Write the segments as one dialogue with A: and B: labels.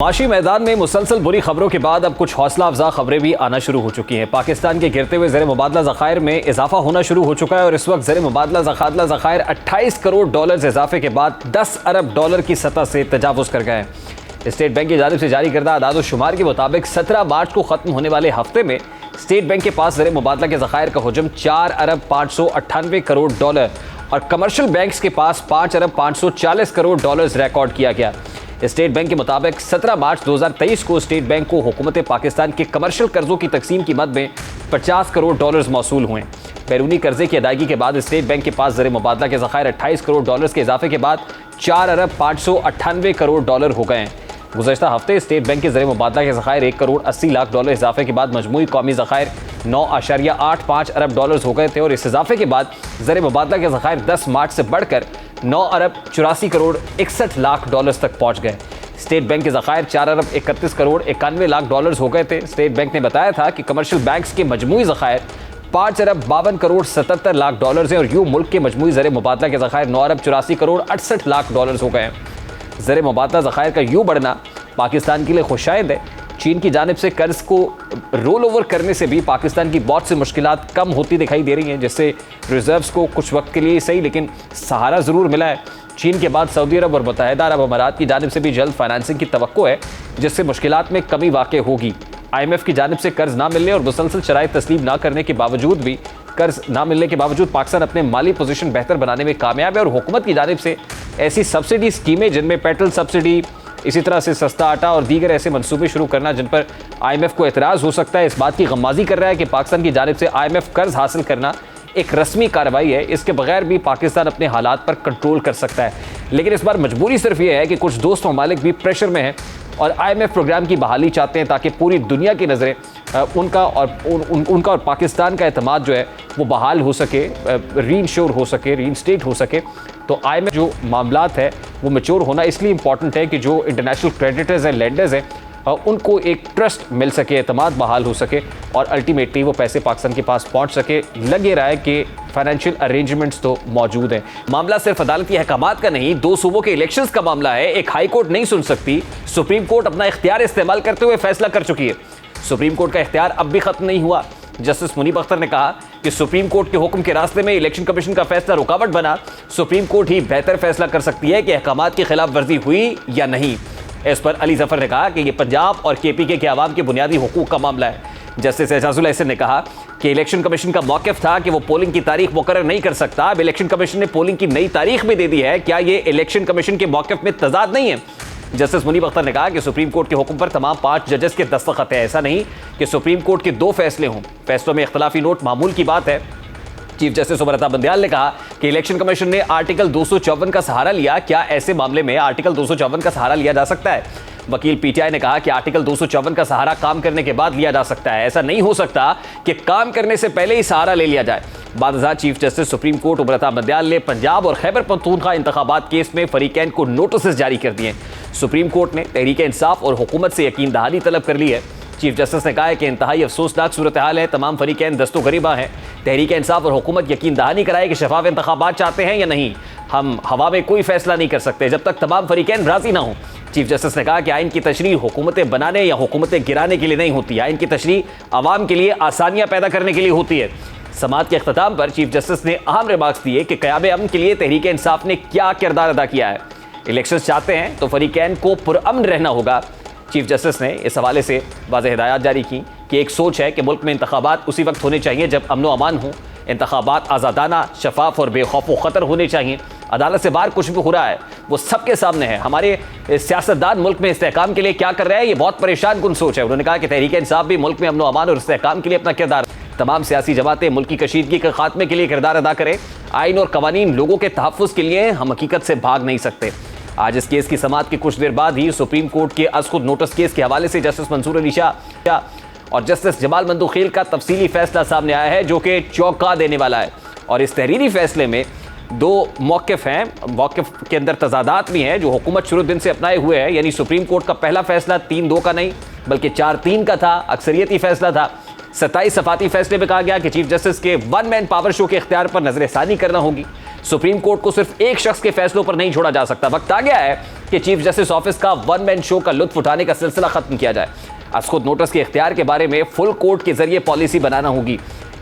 A: माशी मैदान में मुसलसल बुरी खबरों के बाद अब कुछ हौसला अफजा खबरें भी आना शुरू हो चुकी हैं। पाकिस्तान के गिरते हुए ज़र मुबादला ज़खायर में इजाफा होना शुरू हो चुका है और इस वक्त ज़र मुबादला ज़खायर 28 करोड़ डॉलर इजाफे के बाद 10 अरब डॉलर की सतह से तजावुज़ कर गए हैं। स्टेट बैंक की जानिब से जारी करदा आदाद शुमार के मुताबिक 17 मार्च को ख़त्म होने वाले हफ्ते में स्टेट बैंक के पास ज़र मुबादला के ज़खायर का हजम 4 अरब 598 करोड़ डॉलर और कमर्शियल बैंक्स के पास 5 अरब 540 करोड़ डॉलर रिकॉर्ड किया गया। स्टेट बैंक के मुताबिक 17 मार्च 2023 को स्टेट बैंक को हुकूमत पाकिस्तान के कमर्शियल कर्जों की तकसीम की मद में 50 करोड़ डॉलर्स मौसूल हुए। बैरूनी कर्जे की अदायगी के बाद स्टेट बैंक के पास ज़र मुबादला के ज़खायर 28 करोड़ डॉलर्स के इजाफे के बाद 4 अरब 598 करोड़ डॉलर हो गए हैं। गुज़श्ता हफ्ते स्टेट बैंक के ज़र मुबादला के ज़खायर 1 करोड़ 80 लाख डॉलर इजाफे के बाद मजमूई कौमी ज़खायर 9.85 अरब डॉलर्स हो गए थे और इस इजाफे के बाद ज़र मुबादला के ज़खायर 10 मार्च से बढ़कर 9 अरब 84 करोड़ 61 लाख डॉलर्स तक पहुंच गए। स्टेट बैंक के ज़खायर 4 अरब 31 करोड़ 91 लाख डॉलर्स हो गए थे। स्टेट बैंक ने बताया था कि कमर्शियल बैंक्स के मजमूई ज़खायर 5 अरब 52 करोड़ 77 लाख डॉलर्स हैं और यूँ मुल्क के मजमूई ज़र मुबादला के ज़खायर 9 अरब 84 करोड़ 68 लाख डॉलर्स हो गए हैं। ज़र मुबादला ज़खायर का यूँ बढ़ना पाकिस्तान के लिए खुशाइंद है। चीन की जानिब से कर्ज को रोल ओवर करने से भी पाकिस्तान की बहुत सी मुश्किलात कम होती दिखाई दे रही हैं, जिससे रिजर्व्स को कुछ वक्त के लिए सही लेकिन सहारा ज़रूर मिला है। चीन के बाद सऊदी अरब और मुत्तहिदा अरब अमारात की जानिब से भी जल्द फाइनेंसिंग की तवक्को है, जिससे मुश्किलात में कमी वाक़ई होगी। IMF की जानिब से कर्ज ना मिलने और मुसलसल शराइत तस्लीम ना करने के बावजूद भी पाकिस्तान अपने माली पोजीशन बेहतर बनाने में कामयाब है और हुकूमत की जानिब से ऐसी सब्सिडी स्कीमें जिनमें पेट्रोल सब्सिडी, इसी तरह से सस्ता आटा और दीगर ऐसे मंसूबे शुरू करना जिन पर IMF को एतराज़ हो सकता है, इस बात की गम्माज़ी कर रहा है कि पाकिस्तान की जानिब से IMF कर्ज हासिल करना एक रस्मी कार्रवाई है। इसके बगैर भी पाकिस्तान अपने हालात पर कंट्रोल कर सकता है। लेकिन इस बार मजबूरी सिर्फ ये है कि कुछ दोस्त ममालिक भी प्रेशर में हैं और IMF प्रोग्राम की बहाली चाहते हैं ताकि पूरी दुनिया की नज़रें उनका और पाकिस्तान का एतमाद जो है वो बहाल हो सके, रीइंश्योर हो सके, रीइंस्टेट हो सके। तो IMF जो मामलात है वो मैच्योर होना इसलिए इम्पॉर्टेंट है कि जो इंटरनेशनल क्रेडिटर्स हैं, लेंडर्स हैं, उनको एक ट्रस्ट मिल सके, एतमाद बहाल हो सके और अल्टीमेटली वो पैसे पाकिस्तान के पास पहुंच सके। लगे रहा है कि फाइनेंशियल अरेंजमेंट्स तो मौजूद हैं। मामला सिर्फ अदालती अहकामात का नहीं, दो सूबों के इलेक्शंस का मामला है। एक हाई कोर्ट नहीं सुन सकती, सुप्रीम कोर्ट अपना इख्तियार इस्तेमाल करते हुए फैसला कर चुकी है। सुप्रीम कोर्ट का इख्तियार अब भी खत्म नहीं हुआ। जस्टिस मुनीब अख्तर ने कहा कि सुप्रीम कोर्ट के हुक्म के रास्ते में इलेक्शन कमीशन का फैसला रुकावट बना। सुप्रीम कोर्ट ही बेहतर फैसला कर सकती है कि अहकामात की खिलाफ वर्जी हुई या नहीं। इस पर अली जफर ने कहा कि यह पंजाब और KPK के अवाम के बुनियादी हुकूक का मामला है। जस्टिस एजाजुल एहसन ने कहा कि इलेक्शन कमीशन का मौक़िफ़ था कि वो पोलिंग की तारीख मुकर्रर नहीं कर सकता। अब इलेक्शन कमीशन ने पोलिंग की नई तारीख भी दे दी है। क्या ये इलेक्शन कमीशन के मौक़िफ़ में तजाद नहीं है? जस्टिस मुनीब अख्तर ने कहा कि सुप्रीम कोर्ट के हुक्म पर तमाम 5 जजेस के दस्तखत है। ऐसा नहीं कि सुप्रीम कोर्ट के 2 फैसले हों, फैसलों में इख्तलाफी नोट मामूल की बात है। चीफ जस्टिस उमर अता बंदियाल ने कहा कि इलेक्शन कमीशन ने आर्टिकल 254 का सहारा लिया। क्या ऐसे मामले में आर्टिकल 254 का सहारा लिया जा सकता है? वकील PTI ने कहा कि आर्टिकल 254 का सहारा काम करने के बाद लिया जा सकता है। ऐसा नहीं हो सकता कि काम करने से पहले ही सहारा ले लिया जाए। बादशाह chief justice supreme court Umar Ata Bandial ने पंजाब और खैबर पख्तूनख्वा इंतखाबात केस में फरीकैन को नोटिस जारी कर दिए। सुप्रीम कोर्ट ने तहरीक इंसाफ और हुकूमत से यकीन दहानी तलब कर ली है। चीफ जस्टिस ने कहा है कि इंतहाई अफसोसनाक सूरत हाल है, तमाम फरीकैन दस्तो गरीबा हैं। तहरीक इंसाफ और हुकूमत यकीन दहानी कराए कि शफाफ इंतखाबात चाहते हैं या नहीं। हम हवा में कोई फैसला नहीं कर सकते जब तक तमाम फरीकैन राजी ना हों। चीफ जस्टिस ने कहा कि आइन की तशरीह हुकूमतें बनाने या हुकूमतें गिराने के लिए नहीं होती। आइन की तशरीह आवाम के लिए आसानियाँ पैदा करने के लिए होती है। समाअत के अख्ताम पर चीफ जस्टिस ने अहम रिमार्क्स दिए कि क़याम अमन के लिए तहरीक इंसाफ ने क्या किरदार अदा किया है। इलेक्शन चाहते हैं तो फरीकैन को पुरअमन रहना होगा। चीफ जस्टिस ने इस हवाले से वाज़ेह हिदायत जारी की कि एक सोच है कि मुल्क में इंतखाबात उसी वक्त होने चाहिए जब अमन व अमान हो। इंतखाबात आज़ादाना, शफाफ और बेखौफ व ख़तर होने चाहिए। अदालत से बाहर कुछ भी हो रहा है वो सबके सामने है। हमारे सियासतदान मुल्क में इस्तेहकाम के लिए क्या कर रहे हैं, ये बहुत परेशान कुन सोच है। उन्होंने कहा कि तहरीक इंसाफ भी मुल्क में अमन व अमान और इस्तेहकाम के लिए अपना किरदार, तमाम सियासी जमातें मुल्क की कशीदगी के खात्मे के लिए किरदार अदा करें। आइन और कवानीन लोगों के तहफ़्फ़ुज़ के लिए, हम हकीकत से भाग नहीं सकते। आज इस केस की समाअत के कुछ देर बाद ही सुप्रीम कोर्ट के अज़ खुद नोटिस केस के हवाले से जस्टिस मंसूर अली शाह और जस्टिस जमाल मंदुखेल का तफसीली फैसला सामने आया है जो कि चौंका देने वाला है। और इस तहरीरी फैसले में 2 मौक़िफ़ हैं, मौक़िफ़ के अंदर तजादात भी हैं जो हुकूमत शुरू दिन से अपनाए हुए है। यानी सुप्रीम कोर्ट का पहला फैसला 3-2 का नहीं बल्कि 4-3 का था, अक्सरियती फैसला था। 27 सफाती फैसले में कहा गया कि चीफ जस्टिस के 1 मैन पावर शो के इख्तियार पर नजरसानी करना होगी। सुप्रीम कोर्ट को सिर्फ एक शख्स के फैसलों पर नहीं छोड़ा जा सकता। वक्त आ गया है कि चीफ जस्टिस ऑफिस का वन मैन शो का लुत्फ उठाने का सिलसिला खत्म किया जाए। आज खुद नोटिस के इख्तियार के बारे में फुल कोर्ट के जरिए पॉलिसी बनाना होगी।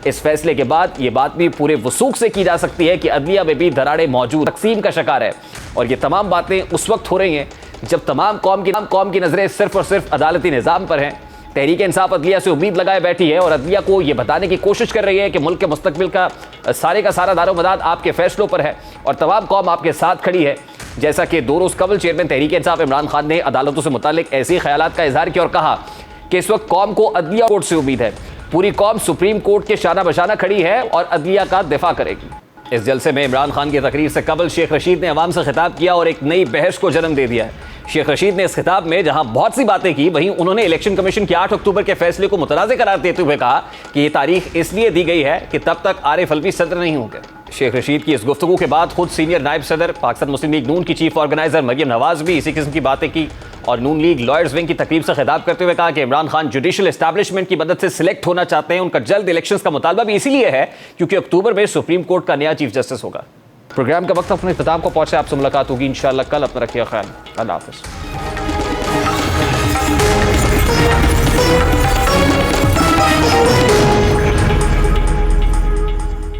A: इस फैसले के बाद यह बात भी पूरे वसूख से की जा सकती है कि अदलिया में भी दरारें मौजूद, तकसीम का शिकार है। और ये तमाम बातें उस वक्त हो रही हैं जब तमाम कौम की नजरें सिर्फ और सिर्फ अदालती निज़ाम पर हैं। तहरीक इंसाफ अदलिया से उम्मीद लगाए बैठी है और अदलिया को यह बताने की कोशिश कर रही है कि मुल्क के मुस्तकबिल का सारा दारोमदार आपके फैसलों पर है और तमाम कौम आपके साथ खड़ी है। जैसा कि 2 रोज़ कबल चेयरमैन तहरीक इंसाफ इमरान खान ने अदालतों से मुतालिक ऐसे ख्यालात का इजहार किया और कहा कि इस वक्त कौम को अदलिया कोर्ट से उम्मीद है। पूरी कौम सुप्रीम कोर्ट के शाना बशाना खड़ी है और अदलिया का दिफा करेगी। इस जलसे में इमरान खान की तकरीर से कबल शेख रशीद ने अवाम से खिताब किया और एक नई बहस को जन्म दे दिया है। शेख रशीद ने इस खिताब में जहां बहुत सी बातें की, वहीं उन्होंने इलेक्शन कमीशन के 8 अक्टूबर के फैसले को मुतनाज़ करार देते हुए कहा कि यह तारीख इसलिए दी गई है कि तब तक आरिफ अलवी सदर नहीं होंगे। शेख रशीद की इस गुफ्तगू के बाद खुद सीनियर नायब सदर पाकिस्तान मुस्लिम लीग नून की चीफ ऑर्गेनाइजर मरियम नवाज भी इसी किस्म की बातें की और नून लीग लॉयर्स विंग की तकरीब से खिताब करते हुए कहा कि इमरान खान जुडिशल एस्टैब्लिशमेंट की मदद से सिलेक्ट होना चाहते हैं। उनका जल्द इलेक्शंस का मुतालबा भी इसीलिए है क्योंकि अक्टूबर में सुप्रीम कोर्ट का नया चीफ जस्टिस होगा। प्रोग्राम का वक्त अपने इख्तिताम को पहुंचे। आपसे मुलाकात होगी इंशाअल्लाह कल। अपना रखिए ख्याल। अल्लाह हाफ़िज़।